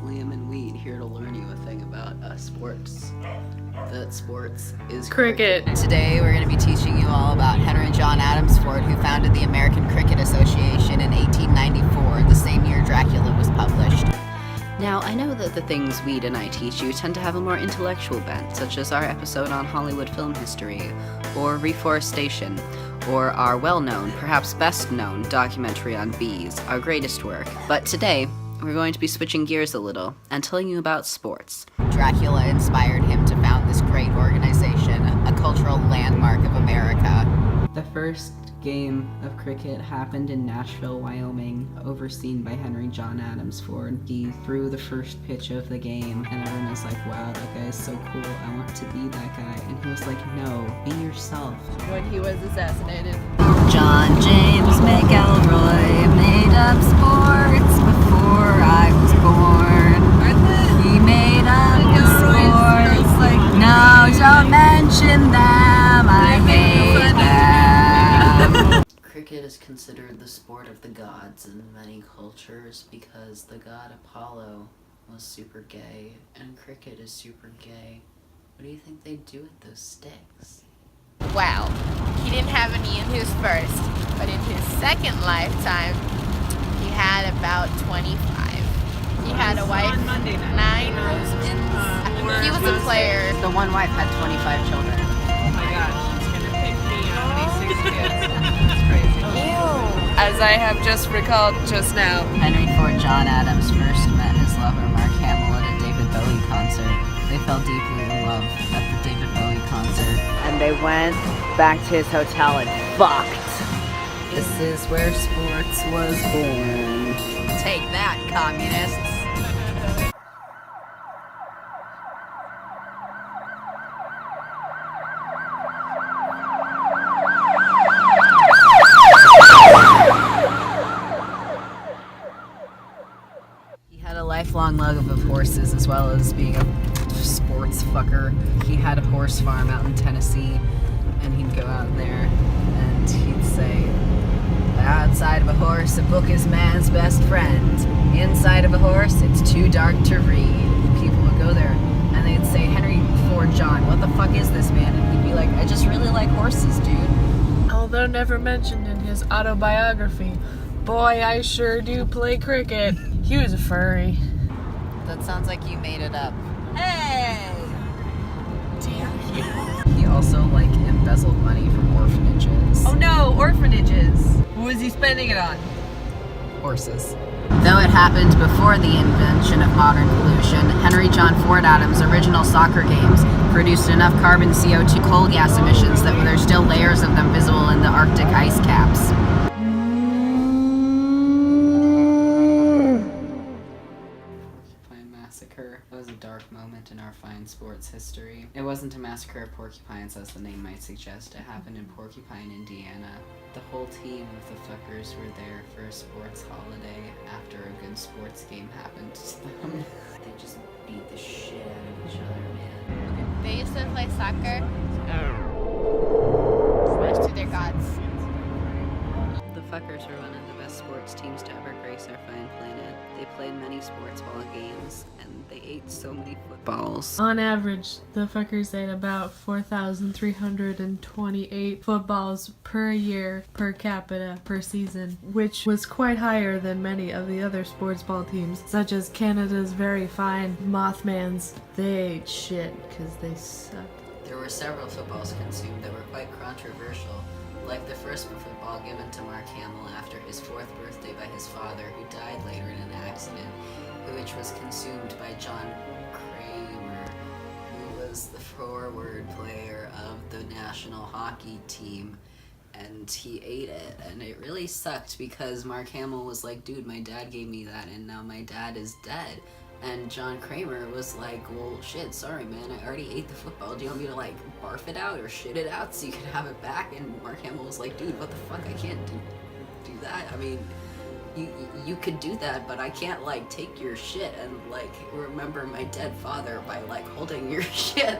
Liam and Wheat, here to learn you a thing about sports. That sports is cricket. Today we're going to be teaching you all about Henry John Adams Ford, who founded the American Cricket Association in 1894, the same year Dracula was published. Now, I know that the things Weed and I teach you tend to have a more intellectual bent, such as our episode on Hollywood film history, or reforestation, or our well-known, perhaps best-known, documentary on bees, our greatest work. But today, we're going to be switching gears a little and telling you about sports. Dracula inspired him to found this great organization, a cultural landmark of America. The first game of cricket happened in Nashville, Wyoming, overseen by Henry John Adams Ford. He threw the first pitch of the game, and everyone was like, wow, that guy is so cool, I want to be that guy. And he was like, no, be yourself. When he was assassinated. John James McElroy made up sports before I was born. He made up sports. No, don't mention them. I hate them. Cricket is considered the sport of the gods in many cultures because the god Apollo was super gay, and cricket is super gay. What do you think they do with those sticks? Wow, he didn't have any in his first, but in his second lifetime, he had about 25. He had a wife, 9 husbands. He was a player. The one wife had 25 children. Oh my gosh, she's gonna pick me how many 6 kids. That's crazy. Ew. As I have just recalled just now. Henry Ford John Adams first met his lover Mark Hamill at a David Bowie concert. They fell deeply in love at the David Bowie concert. And they went back to his hotel and fucked. This is where sports was born. Take that, communists. He had a lifelong love of horses as well as being a sports fucker. He had a horse farm out in Tennessee, and he'd go out there and he'd say, outside of a horse, a book is man's best friend. Inside of a horse, it's too dark to read. People would go there and they'd say, Henry Ford John, what the fuck is this, man? And he'd be like, I just really like horses, dude. Although never mentioned in his autobiography, boy, I sure do play cricket. He was a furry. That sounds like you made it up. Hey! Damn you. He also, embezzled money from orphanages. Oh no, orphanages. Who was he spending it on? Horses. Though it happened before the invention of modern pollution, Henry John Ford Adams' original soccer games produced enough carbon CO2 coal gas emissions that there are still layers of them visible in the Arctic ice caps. Massacre. That was a dark moment in our fine sports history. It wasn't a massacre of porcupines, as the name might suggest. It happened in Porcupine, Indiana. The whole team of the fuckers were there for a sports holiday after a good sports game happened to them. They just beat the shit out of each other, man. They used to play soccer next to their gods. The fuckers were one of the best sports teams to ever grace our fine planet. They played many sports ball games, and they ate so many footballs. On average, the fuckers ate about 4,328 footballs per year, per capita, per season, which was quite higher than many of the other sports ball teams, such as Canada's very fine Mothmans. They ate shit because they sucked. There were several footballs consumed that were quite controversial, like the first football given to Mark Hamill after his 4th birthday by his father, who died later in an accident, which was consumed by John Kramer, who was the forward player of the national hockey team, and he ate it, and it really sucked because Mark Hamill was like, dude, my dad gave me that, and now my dad is dead. And John Kramer was like, well, shit, sorry, man, I already ate the football. Do you want me to, barf it out or shit it out so you can have it back? And Mark Hamill was like, dude, what the fuck? I can't do that. I mean, you could do that, but I can't, take your shit and, remember my dead father by, holding your shit.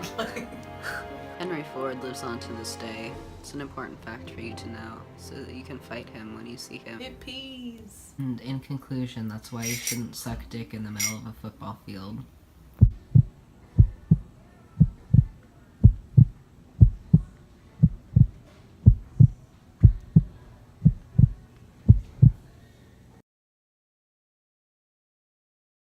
Henry Ford lives on to this day. It's an important fact for you to know, so that you can fight him when you see him. Hippies. And in conclusion, that's why you shouldn't suck dick in the middle of a football field.